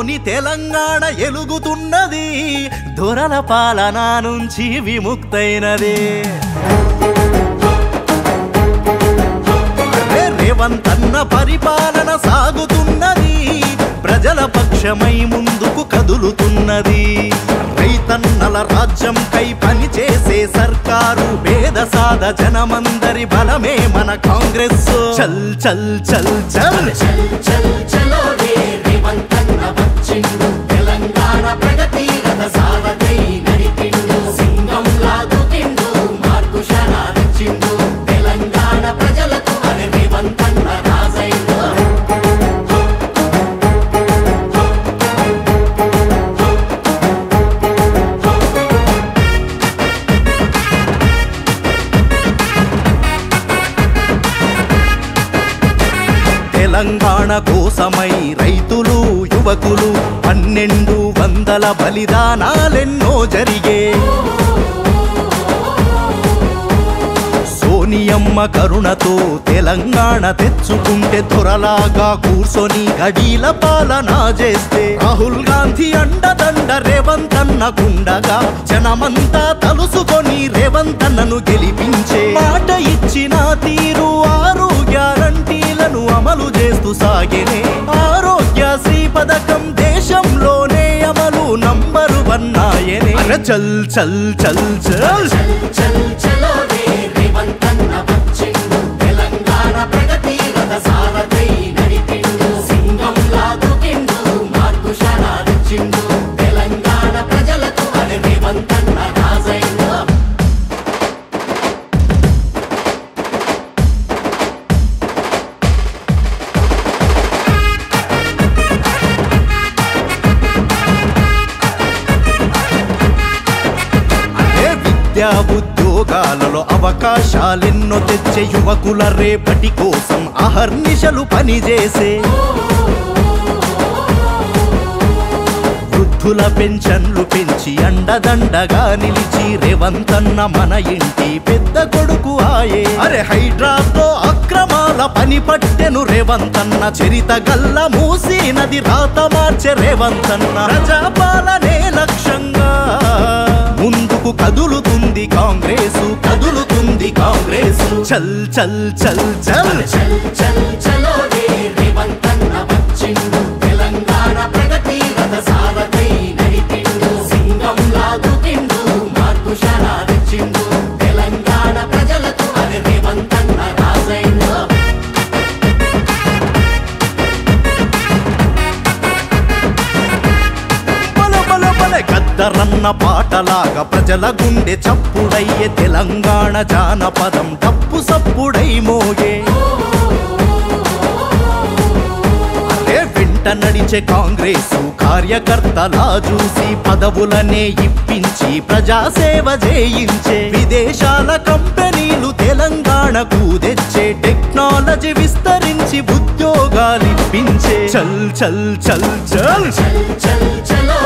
తోని తెలంగాణ ఎలుగుతున్నది దొరల పాలన నుంచి విముక్తైనది రేవంత్ అన్న పరిపాలన సాగుతున్నది ప్రజల పక్షమై ముందుకు కదులుతున్నది రైతన్నల రాజ్యం కై పని చేసే సర్కారు పేద సాద జనమందరి బలమే మన కాంగ్రెస్ చల్ చల్ చల్ చల్ చల్ చల్ చలో రే రేవంత్ అన్న వచ్చిండు తెలంగాణ ప్రగతి రథ సారథై నడిపిండు సింగం లాగుతిండు మార్పు శరాదించిండు తెలంగాణ ప్రజలకు అరే రేవంత్ అన్న రాజైండు తెలంగాణ కోసమై రైతులు యువకులు 1200 బలిదానాలెన్నో జరిగే సోనియమ్మ కరుణతో తెలంగాణ తెచ్చుకుంటే దొరలాగా కూర్చొని గడీల పాలన చేస్తే రాహుల్ గాంధీ అండదండ రేవంత్ అన్న గుండగా జనమంతా తలుసుకొని రేవంత్ అన్నను గెలిపించే మాట ఇచ్చిన తీరు 6 గ్యారంటీలను అమలు చేస్తూ సాగేనే ఆరోగ్యశ్రీ పథకం దేశంలోనే అమలు నంబర్ 1 ఆయనే చల్ చల్ చల్ చల్ చల్ చలో రే రేవంత్ అన్న వచ్చిండు తెలంగాణ ప్రగతి రథ సారథై నడిపిండు సింగం లాగుతిండు మార్పు శరాదించిండు తెలంగాణ ప్రజలకు అరే రేవంత్ అన్న రాజైండు విద్యా ఉద్యోగాలలో అవకాశాలెన్నో తెచ్చే యువకుల రేపటి కోసం అహర్నిశలు పనిచేసే వృద్ధుల పెన్షన్లు పెంచి అండదండగా నిలిచి రేవంత్ అన్న మన ఇంటి పెద్ద కొడుకు ఆయే అరే హైడ్రాతో అక్రమాల పని పట్టెను రేవంత్ అన్న చరిత గల్ల మూసీ నది రాత మార్చే రేవంత్ అన్న ప్రజాపాలనే లక్ష్యంగా ముందుకు కదులుతుంది కాంగ్రెసు కదులుతుంది కాంగ్రెసు చల్ చల్ చల్ చల్ చల్ చల్ చలో రే రేవంత్ అన్న వచ్చిండు తెలంగాణ ప్రగతి రథ సారథై నడిపిండు సింగం లాగుతిండు మార్పు శరాదించిండు తెలంగాణ ప్రజలకు అరే రేవంత్ అన్న రాజైండు గద్దరన్న పాటలాగా ప్రజల గుండె చప్పుడయ్యే తెలంగాణ జానపదం డప్పు సప్పుడై మోగే అరే వెంట నడిచే కాంగ్రెసు కార్యకర్తలా చూసి పదవులనే ఇప్పించి ప్రజాసేవ చేయించే విదేశాల కంపెనీలు తెలంగాణకు తెచ్చే టెక్నాలజీ విస్తరించి ఉద్యోగాలిప్పించే చల్ చల్ చల్ చల్ చల్ చల్ చలో